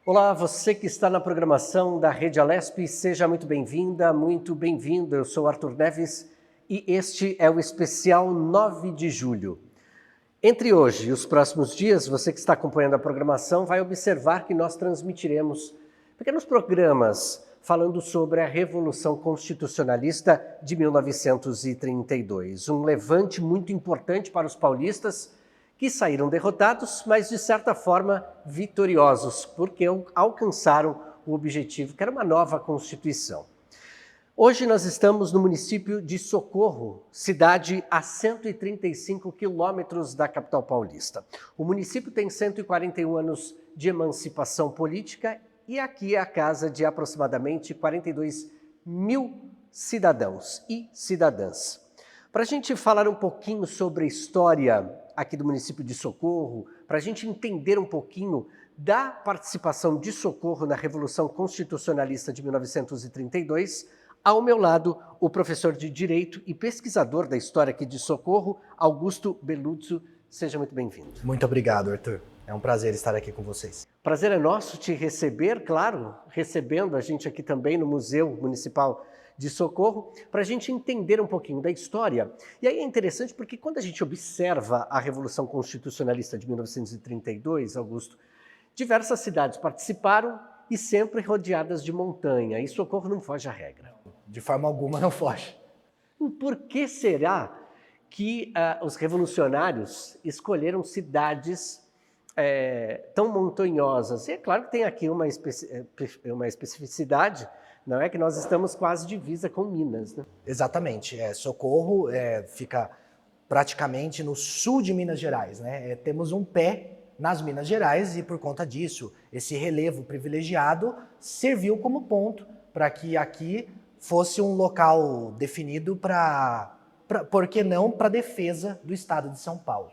Olá, você que está na programação da Rede Alesp, seja muito bem-vinda, muito bem-vindo. Eu sou Arthur Neves e este é o especial 9 de julho. Entre hoje e os próximos dias, você que está acompanhando a programação vai observar que nós transmitiremos pequenos programas falando sobre a Revolução Constitucionalista de 1932. Um levante muito importante para os paulistas que saíram derrotados, mas de certa forma vitoriosos, porque alcançaram o objetivo, que era uma nova Constituição. Hoje nós estamos no município de Socorro, cidade a 135 quilômetros da capital paulista. O município tem 141 anos de emancipação política e aqui é a casa de aproximadamente 42 mil cidadãos e cidadãs. Para a gente falar um pouquinho sobre a história aqui do município de Socorro, para a gente entender um pouquinho da participação de Socorro na Revolução Constitucionalista de 1932, ao meu lado, o professor de Direito e pesquisador da história aqui de Socorro, Augusto Beluzzo. Seja muito bem-vindo. Muito obrigado, Arthur. É um prazer estar aqui com vocês. Prazer é nosso te receber, claro, recebendo a gente aqui também no Museu Municipal de Socorro, para a gente entender um pouquinho da história. E aí é interessante porque quando a gente observa a Revolução Constitucionalista de 1932, Augusto, diversas cidades participaram e sempre rodeadas de montanha, e Socorro não foge à regra. De forma alguma não foge. Por que será que os revolucionários escolheram cidades tão montanhosas? E é claro que tem aqui uma especificidade, não é que nós estamos quase divisa com Minas, né? Exatamente. Socorro fica praticamente no sul de Minas Gerais, né? Temos um pé nas Minas Gerais e por conta disso, esse relevo privilegiado serviu como ponto para que aqui fosse um local definido por que não, para a defesa do estado de São Paulo.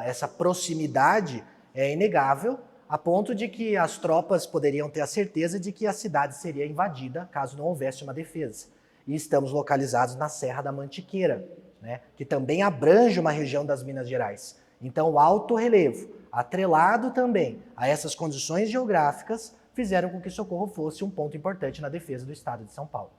Essa proximidade é inegável, a ponto de que as tropas poderiam ter a certeza de que a cidade seria invadida caso não houvesse uma defesa. E estamos localizados na Serra da Mantiqueira, né, que também abrange uma região das Minas Gerais. Então, o alto relevo, atrelado também a essas condições geográficas, fizeram com que Socorro fosse um ponto importante na defesa do estado de São Paulo.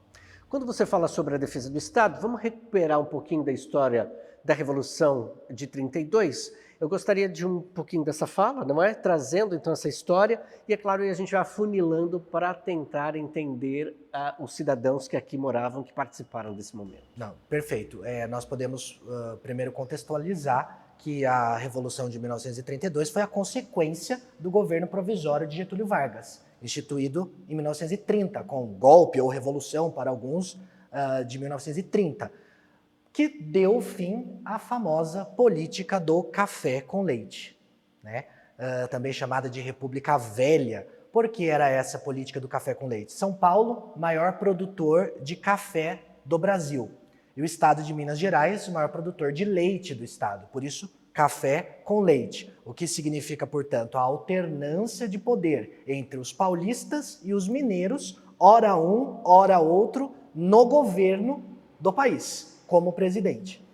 Quando você fala sobre a defesa do Estado, vamos recuperar um pouquinho da história da Revolução de 32. Eu gostaria de um pouquinho dessa fala, não é? Trazendo então essa história e, é claro, a gente vai afunilando para tentar entender os cidadãos que aqui moravam, que participaram desse momento. Não, perfeito. Nós podemos primeiro contextualizar que a Revolução de 1932 foi a consequência do governo provisório de Getúlio Vargas, instituído em 1930, com golpe ou revolução para alguns de 1930, que deu fim à famosa política do café com leite, né? Também chamada de República Velha. Por que era essa política do café com leite? São Paulo, maior produtor de café do Brasil. E o estado de Minas Gerais, o maior produtor de leite do estado. Por isso, café com leite. O que significa, portanto, a alternância de poder entre os paulistas e os mineiros, ora um, ora outro, no governo do país, como presidente.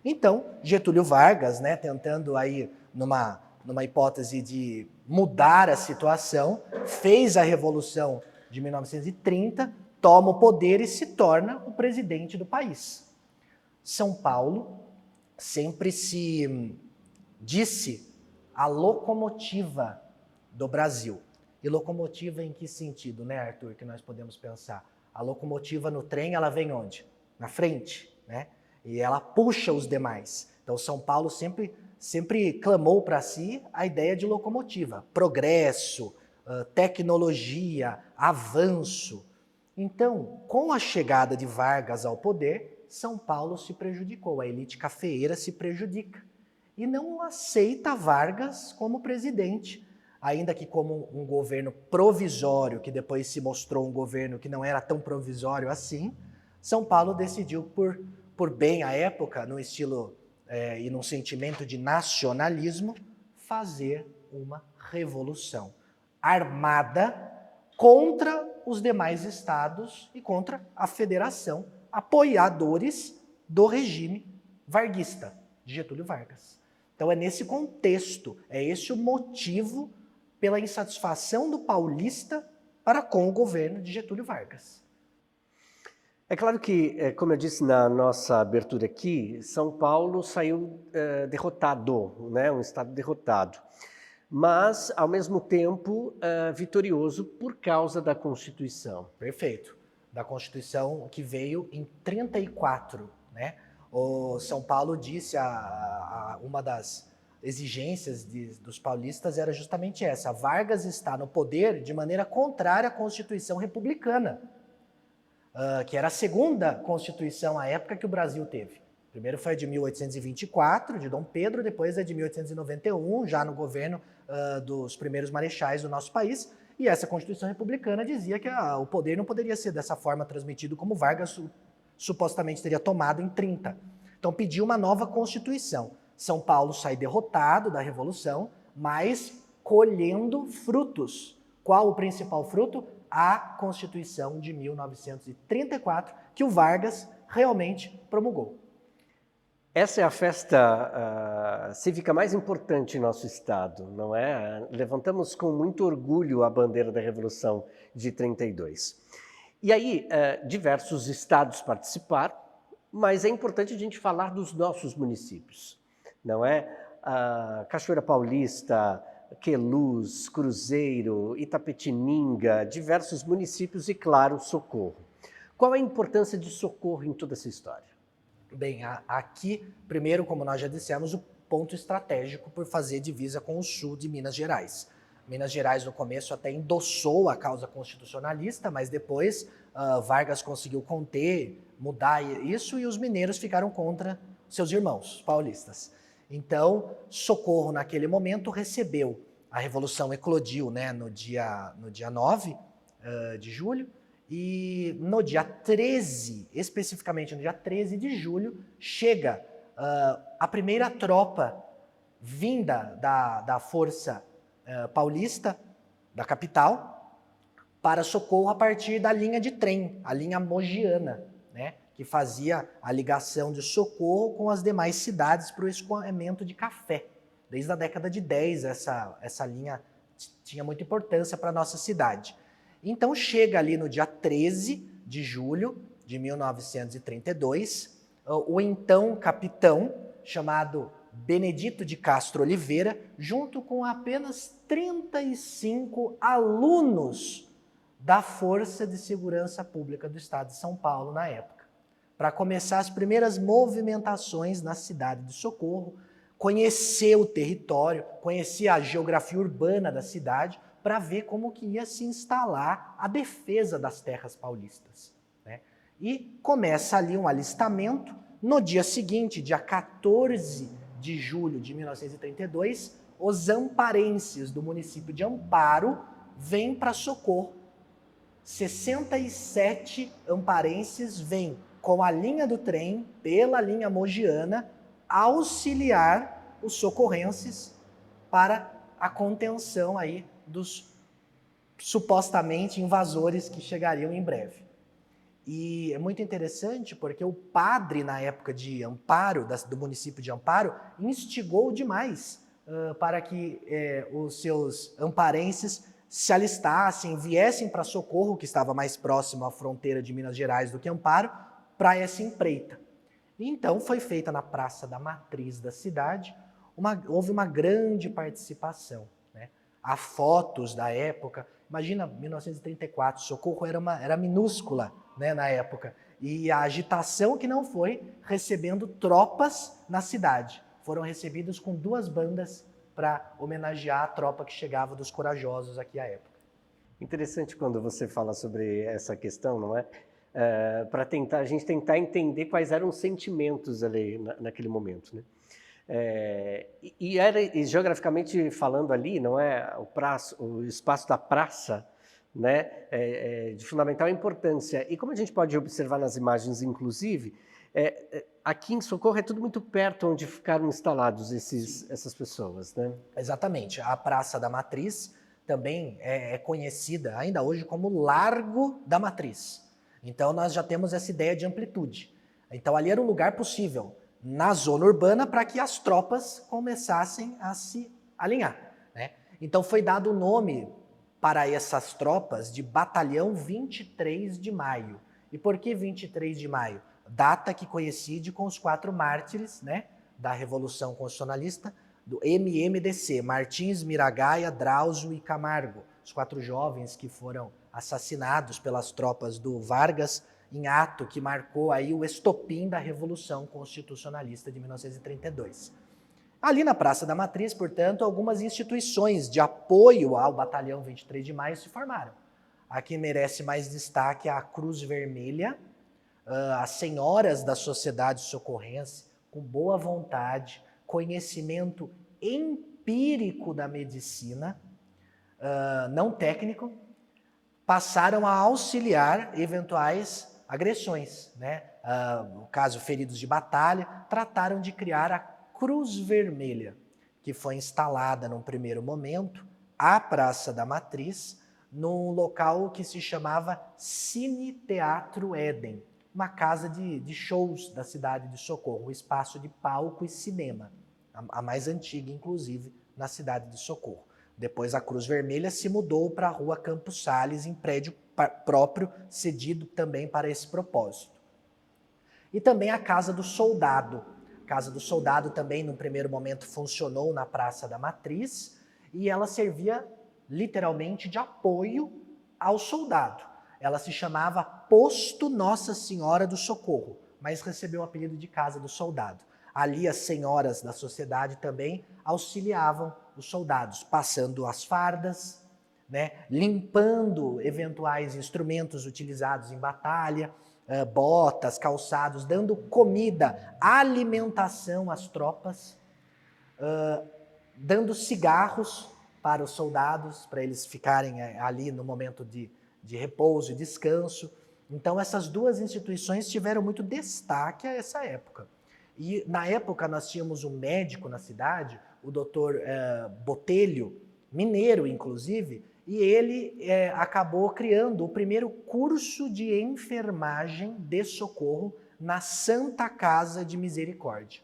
Então, Getúlio Vargas, né, tentando aí numa hipótese de mudar a situação, fez a Revolução de 1930, toma o poder e se torna o presidente do país. São Paulo sempre se disse a locomotiva do Brasil. E locomotiva em que sentido, né, Arthur, que nós podemos pensar? A locomotiva no trem, ela vem onde? Na frente, né? E ela puxa os demais. Então, São Paulo sempre clamou para si a ideia de locomotiva, progresso, tecnologia, avanço. Então, com a chegada de Vargas ao poder, São Paulo se prejudicou, a elite cafeeira se prejudica e não aceita Vargas como presidente, ainda que como um governo provisório, que depois se mostrou um governo que não era tão provisório assim. São Paulo decidiu, por bem à época, no estilo e num sentimento de nacionalismo, fazer uma revolução armada contra os demais estados e contra a federação, apoiadores do regime varguista de Getúlio Vargas. Então é nesse contexto, é esse o motivo pela insatisfação do paulista para com o governo de Getúlio Vargas. É claro que, como eu disse na nossa abertura aqui, São Paulo saiu derrotado, né? Um estado derrotado, mas, ao mesmo tempo, vitorioso por causa da Constituição. Perfeito. Da Constituição que veio em 34, né? O São Paulo disse, uma das exigências dos paulistas era justamente essa: Vargas está no poder de maneira contrária à Constituição republicana, que era a segunda Constituição à época que o Brasil teve. Primeiro foi a de 1824, de Dom Pedro, depois a de 1891, já no governo dos primeiros marechais do nosso país. E essa Constituição republicana dizia que o poder não poderia ser dessa forma transmitido como Vargas supostamente teria tomado em 30. Então pediu uma nova Constituição. São Paulo sai derrotado da Revolução, mas colhendo frutos. Qual o principal fruto? A Constituição de 1934, que o Vargas realmente promulgou. Essa é a festa cívica mais importante em nosso estado, não é? Levantamos com muito orgulho a bandeira da Revolução de 32. E aí, diversos estados participaram, mas é importante a gente falar dos nossos municípios, não é? Cachoeira Paulista, Queluz, Cruzeiro, Itapetininga, diversos municípios e, claro, Socorro. Qual a importância de Socorro em toda essa história? Bem, aqui, primeiro, como nós já dissemos, o ponto estratégico por fazer divisa com o sul de Minas Gerais. Minas Gerais, no começo, até endossou a causa constitucionalista, mas depois Vargas conseguiu conter, mudar isso, e os mineiros ficaram contra seus irmãos paulistas. Então, Socorro, naquele momento, recebeu. A Revolução eclodiu, né, no dia 9 de julho, e no dia 13, especificamente no dia 13 de julho, chega a primeira tropa vinda da força paulista, da capital, para Socorro a partir da linha de trem, a linha Mogiana, né, que fazia a ligação de Socorro com as demais cidades para o escoamento de café. Desde a década de 10, essa linha tinha muita importância para a nossa cidade. Então chega ali no dia 13 de julho de 1932, o então capitão, chamado Benedito de Castro Oliveira, junto com apenas 35 alunos da Força de Segurança Pública do Estado de São Paulo na época, para começar as primeiras movimentações na cidade de Socorro, conhecer o território, conhecer a geografia urbana da cidade, para ver como que ia se instalar a defesa das terras paulistas, né? E começa ali um alistamento. No dia seguinte, dia 14 de julho de 1932, os amparenses do município de Amparo vêm para Socorro. 67 amparenses vêm com a linha do trem, pela linha Mogiana, auxiliar os socorrenses para a contenção aí dos supostamente invasores que chegariam em breve. E é muito interessante porque o padre, na época de Amparo, do município de Amparo, instigou demais para que os seus amparenses se alistassem, viessem para Socorro, que estava mais próximo à fronteira de Minas Gerais do que Amparo, para essa empreita. E então foi feita na Praça da Matriz da cidade, houve uma grande participação. Há fotos da época. Imagina, 1934, Socorro era minúscula, né, na época. E a agitação que não foi recebendo tropas na cidade. Foram recebidos com 2 bandas para homenagear a tropa que chegava dos corajosos aqui à época. Interessante quando você fala sobre essa questão, não é? Para a gente tentar entender quais eram os sentimentos ali naquele momento, né? E geograficamente falando ali, não é, o espaço da praça, né, de fundamental importância. E como a gente pode observar nas imagens, inclusive, aqui em Socorro é tudo muito perto onde ficaram instalados essas pessoas, né? Exatamente. A Praça da Matriz também é conhecida ainda hoje como Largo da Matriz. Então nós já temos essa ideia de amplitude. Então ali era um lugar possível na zona urbana para que as tropas começassem a se alinhar, né? Então foi dado o nome para essas tropas de Batalhão 23 de Maio. E por que 23 de maio? Data que coincide com os 4 mártires, né, da Revolução Constitucionalista, do MMDC, Martins, Miragaia, Drauzio e Camargo, os 4 jovens que foram assassinados pelas tropas do Vargas em ato que marcou aí o estopim da Revolução Constitucionalista de 1932. Ali na Praça da Matriz, portanto, algumas instituições de apoio ao Batalhão 23 de Maio se formaram. Aqui merece mais destaque a Cruz Vermelha, as senhoras da sociedade socorrense, com boa vontade, conhecimento empírico da medicina, não técnico, passaram a auxiliar eventuais agressões, né? No caso, feridos de batalha, trataram de criar a Cruz Vermelha, que foi instalada num primeiro momento à Praça da Matriz, num local que se chamava Cine Teatro Éden, uma casa de shows da cidade de Socorro, um espaço de palco e cinema, a mais antiga, inclusive, na cidade de Socorro. Depois a Cruz Vermelha se mudou para a Rua Campos Sales, em prédio próprio, cedido também para esse propósito. E também a Casa do Soldado. A Casa do Soldado também, num primeiro momento, funcionou na Praça da Matriz e ela servia literalmente de apoio ao soldado. Ela se chamava Posto Nossa Senhora do Socorro, mas recebeu o apelido de Casa do Soldado. Ali as senhoras da sociedade também auxiliavam os soldados, passando as fardas, né, limpando eventuais instrumentos utilizados em batalha, botas, calçados, dando comida, alimentação às tropas, dando cigarros para os soldados, para eles ficarem ali no momento de repouso e descanso. Então essas duas instituições tiveram muito destaque a essa época. E na época nós tínhamos um médico na cidade, o doutor Botelho, mineiro inclusive, e ele acabou criando o primeiro curso de enfermagem de socorro na Santa Casa de Misericórdia,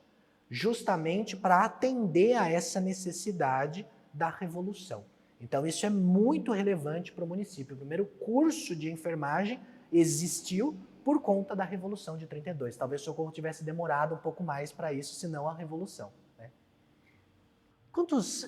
justamente para atender a essa necessidade da Revolução. Então isso é muito relevante para o município. O primeiro curso de enfermagem existiu por conta da Revolução de 32. Talvez Socorro tivesse demorado um pouco mais para isso, senão a Revolução. Né? Quantos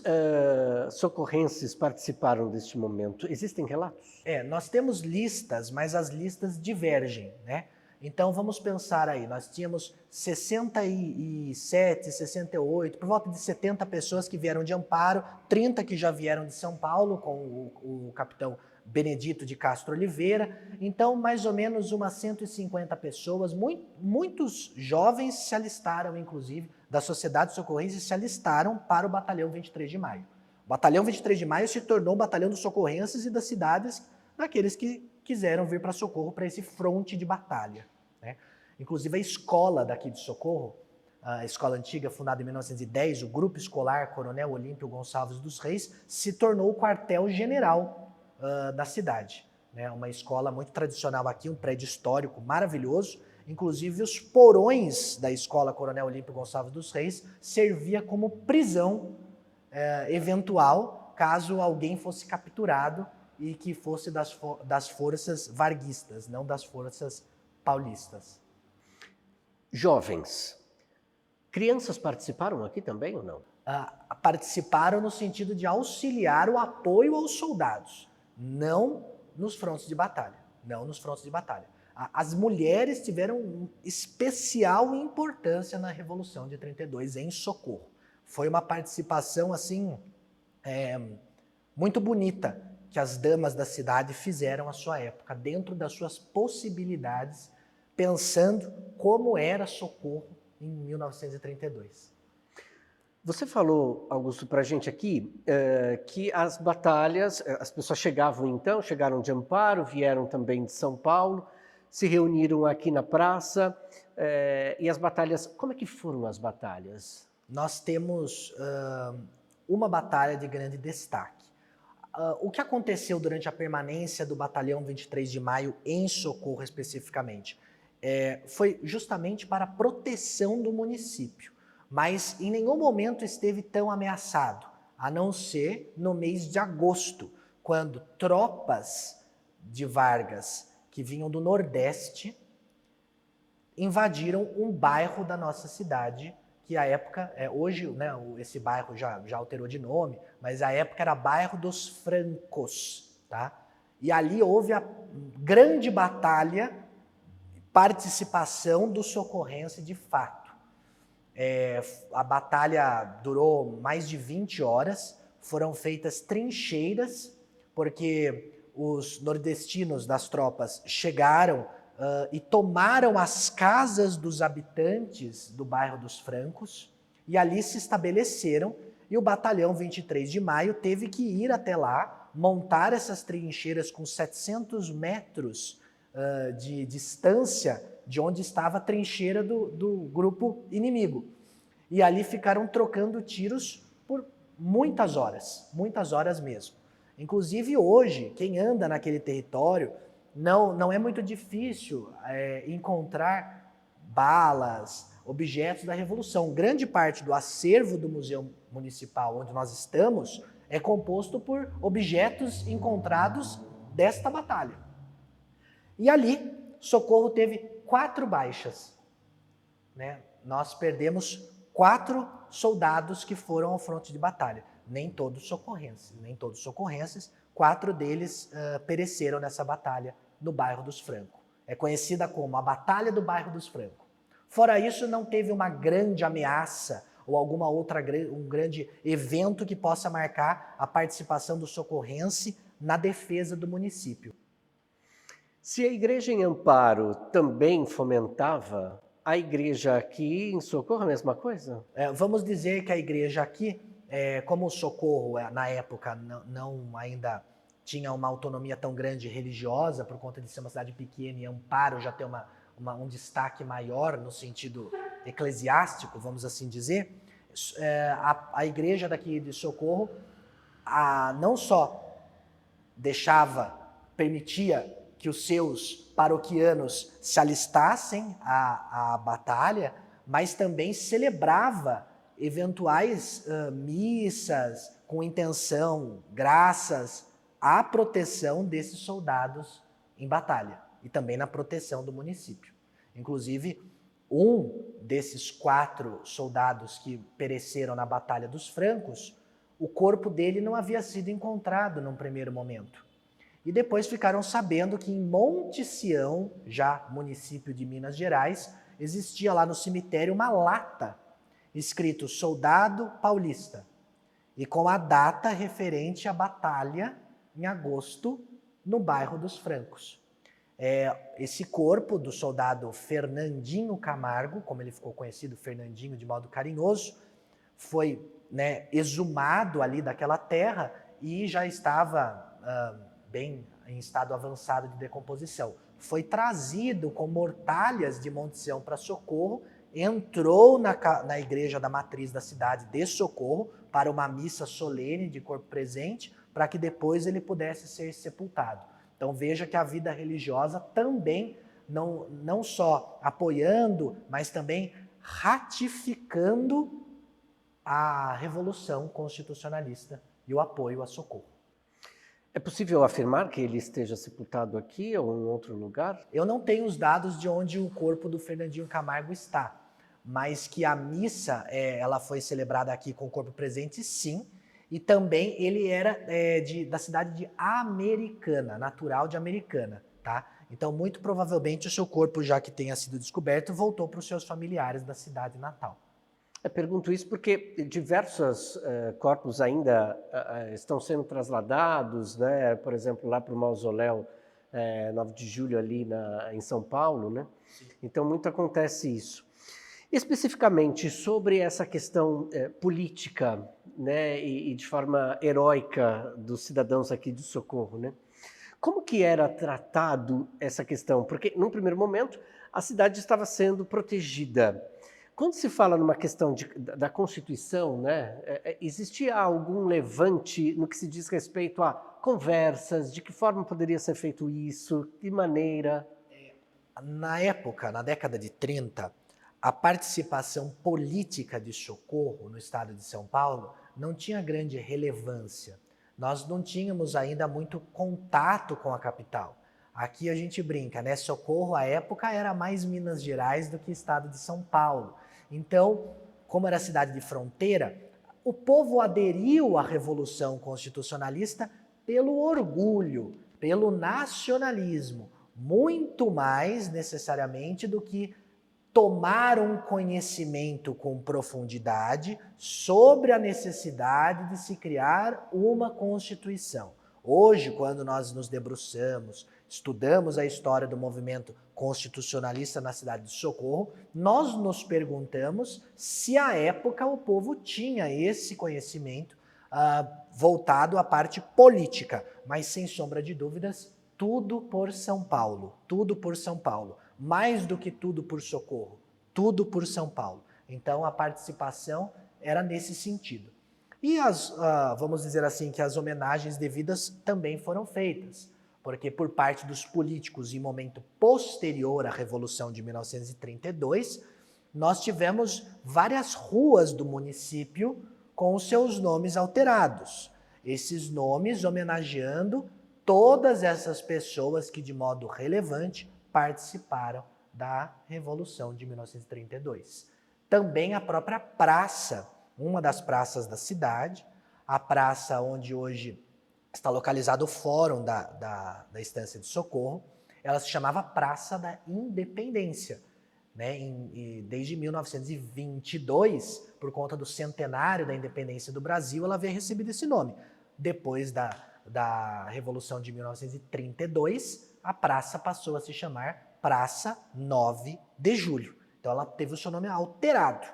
socorrenses participaram deste momento? Existem relatos? Nós temos listas, mas as listas divergem, né? Então vamos pensar aí, nós tínhamos 67, 68, por volta de 70 pessoas que vieram de Amparo, 30 que já vieram de São Paulo com o capitão Benedito de Castro Oliveira, então mais ou menos umas 150 pessoas, muitos jovens se alistaram, inclusive, da Sociedade Socorrense, se alistaram para o Batalhão 23 de Maio. O Batalhão 23 de Maio se tornou o Batalhão dos Socorrenses e das cidades daqueles que quiseram vir para Socorro para esse fronte de batalha. Né? Inclusive a escola daqui de Socorro, a escola antiga, fundada em 1910, o Grupo Escolar Coronel Olímpio Gonçalves dos Reis, se tornou o quartel-general da cidade. Né? Uma escola muito tradicional aqui, um prédio histórico maravilhoso. Inclusive os porões da escola Coronel Olímpio Gonçalves dos Reis servia como prisão eventual, caso alguém fosse capturado e que fosse das forças varguistas, não das forças paulistas. Jovens. Crianças participaram aqui também ou não? Participaram no sentido de auxiliar o apoio aos soldados, não nos frontes de batalha. Não nos frontes de batalha. As mulheres tiveram especial importância na Revolução de 32 em Socorro. Foi uma participação assim muito bonita que as damas da cidade fizeram à sua época, dentro das suas possibilidades, pensando como era Socorro em 1932. Você falou, Augusto, para a gente aqui que as batalhas, as pessoas chegaram de Amparo, vieram também de São Paulo, se reuniram aqui na praça, e as batalhas, como é que foram as batalhas? Nós temos uma batalha de grande destaque. O que aconteceu durante a permanência do Batalhão 23 de Maio em Socorro especificamente? Foi justamente para a proteção do município, mas em nenhum momento esteve tão ameaçado. a não ser no mês de agosto, quando tropas de Vargas que vinham do Nordeste invadiram um bairro da nossa cidade, que à época, hoje, né, esse bairro já alterou de nome, mas à época era bairro dos Francos, tá? E ali houve a grande batalha, participação do Socorrense de fato. A batalha durou mais de 20 horas, foram feitas trincheiras, porque os nordestinos das tropas chegaram e tomaram as casas dos habitantes do bairro dos Francos, e ali se estabeleceram, e o batalhão 23 de maio teve que ir até lá, montar essas trincheiras com 700 metros de distância de onde estava a trincheira do grupo inimigo. E ali ficaram trocando tiros por muitas horas mesmo. Inclusive hoje, quem anda naquele território, não é muito difícil encontrar balas, objetos da Revolução. Grande parte do acervo do Museu Municipal onde nós estamos é composto por objetos encontrados desta batalha. E ali, Socorro teve 4 baixas. Né? Nós perdemos 4 soldados que foram ao fronte de batalha. Nem todos socorrenses, 4 deles pereceram nessa batalha no bairro dos Francos. É conhecida como a Batalha do Bairro dos Francos. Fora isso, não teve uma grande ameaça ou alguma outra um grande evento que possa marcar a participação do socorrense na defesa do município. Se a igreja em Amparo também fomentava, a igreja aqui em Socorro a mesma coisa? Vamos dizer que a igreja aqui, como o Socorro na época não ainda tinha uma autonomia tão grande religiosa, por conta de ser uma cidade pequena, e Amparo já ter um destaque maior no sentido eclesiástico, vamos assim dizer, a igreja daqui de Socorro não só permitia que os seus paroquianos se alistassem à batalha, mas também celebrava eventuais missas com intenção, graças à proteção desses soldados em batalha e também na proteção do município. Inclusive, um desses 4 soldados que pereceram na Batalha dos Francos, o corpo dele não havia sido encontrado num primeiro momento. E depois ficaram sabendo que em Monte Sião, já município de Minas Gerais, existia lá no cemitério uma lata escrito Soldado Paulista e com a data referente à batalha em agosto no bairro dos Francos. Esse corpo do soldado Fernandinho Camargo, como ele ficou conhecido, Fernandinho de modo carinhoso, foi exumado ali daquela terra e já estava bem em estado avançado de decomposição. Foi trazido com mortalhas de Monte Sião para Socorro, entrou na igreja da matriz da cidade de Socorro para uma missa solene de corpo presente, para que depois ele pudesse ser sepultado. Então veja que a vida religiosa também, não só apoiando, mas também ratificando a Revolução Constitucionalista e o apoio a Socorro. É possível afirmar que ele esteja sepultado aqui ou em outro lugar? Eu não tenho os dados de onde o corpo do Fernandinho Camargo está, mas que a missa ela foi celebrada aqui com o corpo presente, sim, e também ele era da cidade de Americana, natural de Americana, tá? Então, muito provavelmente, o seu corpo, já que tenha sido descoberto, voltou para os seus familiares da cidade natal. Eu pergunto isso porque diversos corpos ainda estão sendo trasladados, né? Por exemplo, lá para o mausoléu 9 de julho ali em São Paulo, né? Sim. Então, muito acontece isso. Especificamente sobre essa questão política, né? E de forma heróica dos cidadãos aqui de Socorro, né? Como que era tratado essa questão? Porque, num primeiro momento, a cidade estava sendo protegida. Quando se fala numa questão da Constituição, né, existia algum levante no que se diz respeito a conversas, de que forma poderia ser feito isso, de maneira? Na época, na década de 30, a participação política de Socorro no estado de São Paulo não tinha grande relevância. Nós não tínhamos ainda muito contato com a capital. Aqui a gente brinca, né? Socorro, à época, era mais Minas Gerais do que estado de São Paulo. Então, como era cidade de fronteira, o povo aderiu à Revolução Constitucionalista pelo orgulho, pelo nacionalismo, muito mais necessariamente do que tomaram conhecimento com profundidade sobre a necessidade de se criar uma Constituição. Hoje, quando nós nos debruçamos, estudamos a história do movimento constitucionalista na cidade de Socorro, nós nos perguntamos se à época o povo tinha esse conhecimento voltado à parte política, mas sem sombra de dúvidas, tudo por São Paulo, tudo por São Paulo. Mais do que tudo por Socorro, tudo por São Paulo. Então a participação era nesse sentido. E vamos dizer assim, que as homenagens devidas também foram feitas, porque por parte dos políticos em momento posterior à Revolução de 1932, nós tivemos várias ruas do município com os seus nomes alterados. Esses nomes homenageando todas essas pessoas que de modo relevante participaram da Revolução de 1932. Também a própria praça, uma das praças da cidade, a praça onde hoje está localizado o fórum da Estância de Socorro, ela se chamava Praça da Independência. Né? Desde 1922, por conta do centenário da independência do Brasil, ela havia recebido esse nome. Depois da Revolução de 1932, a praça passou a se chamar Praça 9 de Julho. Então ela teve o seu nome alterado.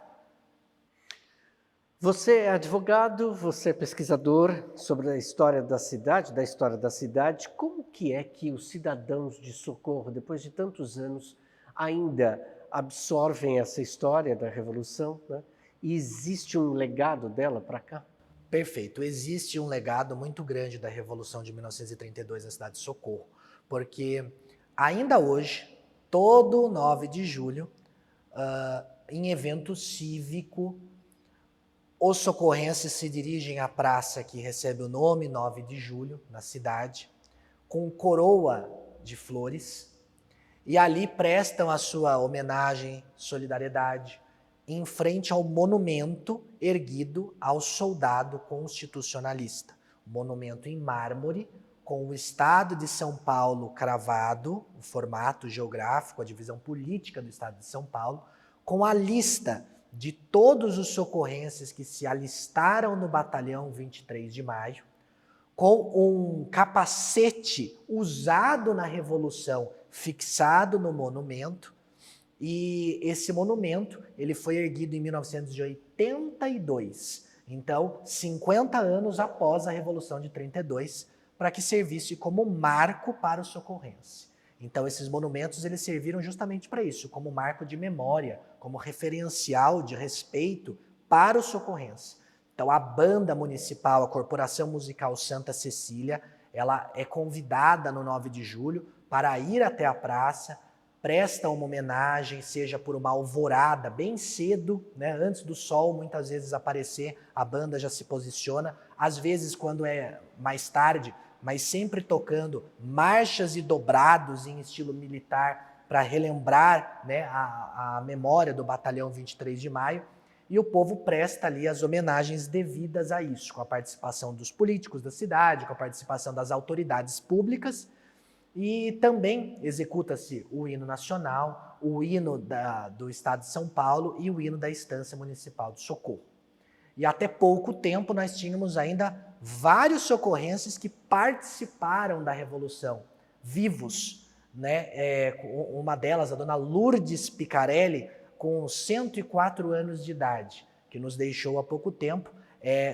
Você é advogado, você é pesquisador sobre a história da cidade. Como que é que os cidadãos de Socorro, depois de tantos anos, ainda absorvem essa história da Revolução, né? E existe um legado dela para cá? Perfeito. Existe um legado muito grande da Revolução de 1932 na cidade de Socorro, porque ainda hoje, todo 9 de julho, em evento cívico, os socorrenses se dirigem à praça que recebe o nome 9 de julho, na cidade, com coroa de flores, e ali prestam a sua homenagem, solidariedade, em frente ao monumento erguido ao soldado constitucionalista. Um monumento em mármore, com o estado de São Paulo cravado, o formato geográfico, a divisão política do estado de São Paulo, com a lista de todos os socorrenses que se alistaram no batalhão 23 de maio, com um capacete usado na Revolução fixado no monumento, e esse monumento ele foi erguido em 1982, então 50 anos após a Revolução de 32, para que servisse como marco para o socorrense. Então esses monumentos eles serviram justamente para isso, como marco de memória, como referencial de respeito para o socorrense. Então a banda municipal, a Corporação Musical Santa Cecília, ela é convidada no 9 de julho para ir até a praça, presta uma homenagem, seja por uma alvorada bem cedo, né, antes do sol muitas vezes aparecer, a banda já se posiciona, às vezes quando é mais tarde, mas sempre tocando marchas e dobrados em estilo militar para relembrar, né, a memória do Batalhão 23 de Maio, e o povo presta ali as homenagens devidas a isso, com a participação dos políticos da cidade, com a participação das autoridades públicas, e também executa-se o hino nacional, o hino do Estado de São Paulo e o hino da Estância Municipal de Socorro. E até pouco tempo nós tínhamos ainda vários socorrenses que participaram da Revolução, vivos, né? Uma delas, a dona Lourdes Picarelli, com 104 anos de idade, que nos deixou há pouco tempo.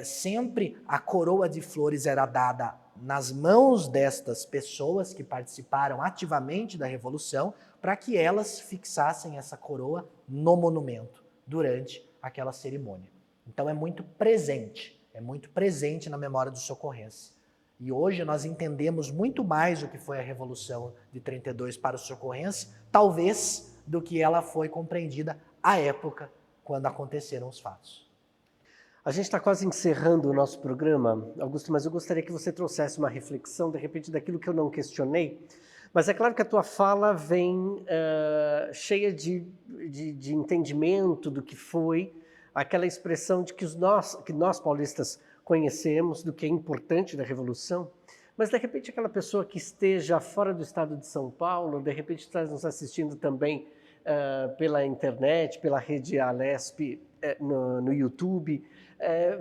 Sempre a coroa de flores era dada nas mãos destas pessoas que participaram ativamente da Revolução, para que elas fixassem essa coroa no monumento durante aquela cerimônia. Então é muito presente na memória do socorrense. E hoje nós entendemos muito mais o que foi a Revolução de 32 para o socorrense, talvez do que ela foi compreendida à época quando aconteceram os fatos. A gente está quase encerrando o nosso programa, Augusto, mas eu gostaria que você trouxesse uma reflexão, de repente, daquilo que eu não questionei. Mas é claro que a tua fala vem cheia de entendimento do que foi aquela expressão de que nós paulistas conhecemos, do que é importante da Revolução. Mas, de repente, aquela pessoa que esteja fora do estado de São Paulo, de repente está nos assistindo também pela internet, pela rede Alesp, no YouTube,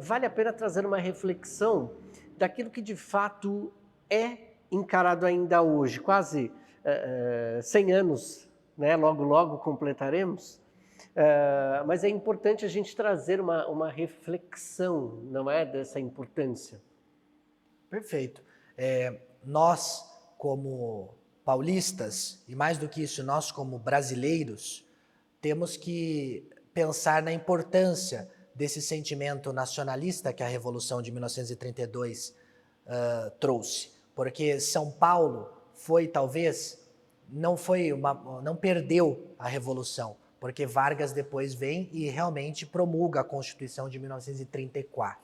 vale a pena trazer uma reflexão daquilo que de fato é encarado ainda hoje, quase 100 anos, né? Logo completaremos, mas é importante a gente trazer uma reflexão, não é, dessa importância. Perfeito. Nós, como paulistas, e mais do que isso, nós como brasileiros, temos que pensar na importância desse sentimento nacionalista que a Revolução de 1932 trouxe. Porque São Paulo foi, talvez, não perdeu a Revolução, porque Vargas depois vem e realmente promulga a Constituição de 1934.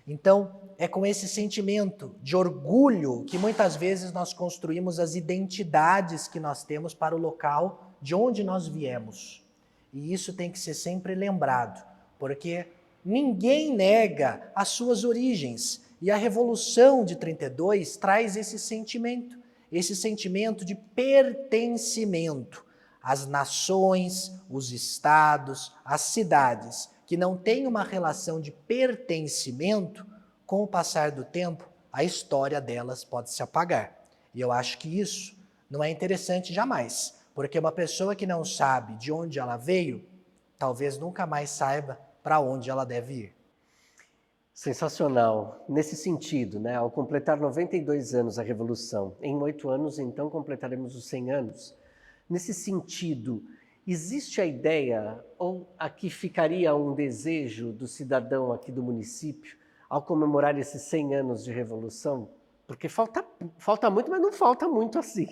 Então, é com esse sentimento de orgulho que muitas vezes nós construímos as identidades que nós temos para o local de onde nós viemos. E isso tem que ser sempre lembrado, porque ninguém nega as suas origens. E a Revolução de 32 traz esse sentimento de pertencimento às nações, os estados, as cidades, que não têm uma relação de pertencimento, com o passar do tempo, a história delas pode se apagar. E eu acho que isso não é interessante jamais, porque uma pessoa que não sabe de onde ela veio, talvez nunca mais saiba para onde ela deve ir. Sensacional. Nesse sentido, né, ao completar 92 anos a Revolução, em 8 anos, então, completaremos os 100 anos. Nesse sentido, existe a ideia, ou aqui ficaria um desejo do cidadão aqui do município, ao comemorar esses 100 anos de Revolução? Porque falta muito, mas não falta muito assim.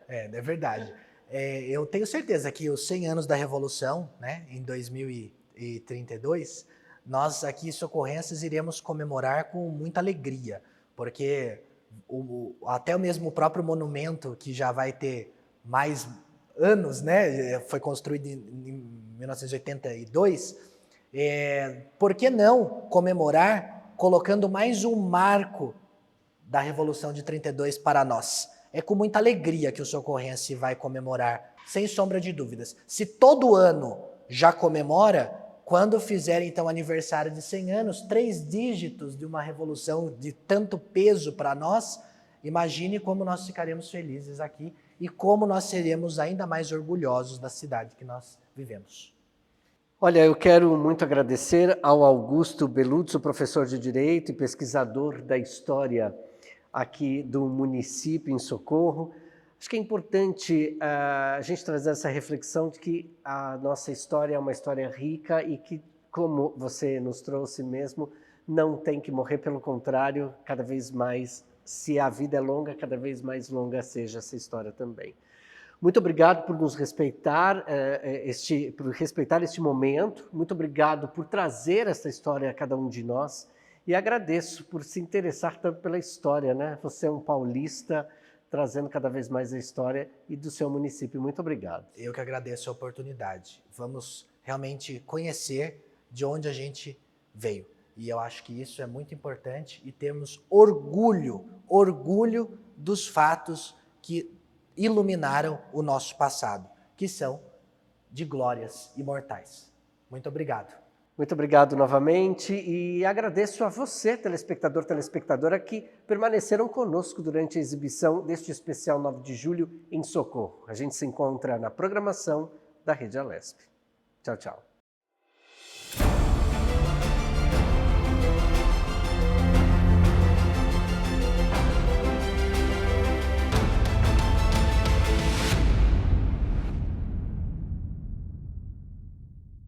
É verdade. Eu tenho certeza que os 100 anos da Revolução, né, em 2032, nós aqui em Socorrenses iremos comemorar com muita alegria, porque até mesmo o próprio monumento, que já vai ter mais anos, né, foi construído em 1982, por que não comemorar colocando mais um marco da Revolução de 32 para nós? É com muita alegria que o socorrense vai comemorar, sem sombra de dúvidas. Se todo ano já comemora, quando fizer então aniversário de 100 anos, 3 dígitos de uma revolução de tanto peso para nós, imagine como nós ficaremos felizes aqui e como nós seremos ainda mais orgulhosos da cidade que nós vivemos. Olha, eu quero muito agradecer ao Augusto Beluzzo, professor de Direito e pesquisador da história aqui do município em Socorro. Acho que é importante a gente trazer essa reflexão de que a nossa história é uma história rica e que, como você nos trouxe mesmo, não tem que morrer, pelo contrário, cada vez mais, se a vida é longa, cada vez mais longa seja essa história também. Muito obrigado por nos respeitar, por respeitar este momento, muito obrigado por trazer essa história a cada um de nós e agradeço por se interessar tanto pela história, né? Você é um paulista, trazendo cada vez mais a história e do seu município. Muito obrigado. Eu que agradeço a oportunidade. Vamos realmente conhecer de onde a gente veio. E eu acho que isso é muito importante e temos orgulho dos fatos que iluminaram o nosso passado, que são de glórias imortais. Muito obrigado. Muito obrigado novamente e agradeço a você, telespectador, telespectadora, que permaneceram conosco durante a exibição deste especial 9 de julho em Socorro. A gente se encontra na programação da Rede Alesp. Tchau, tchau.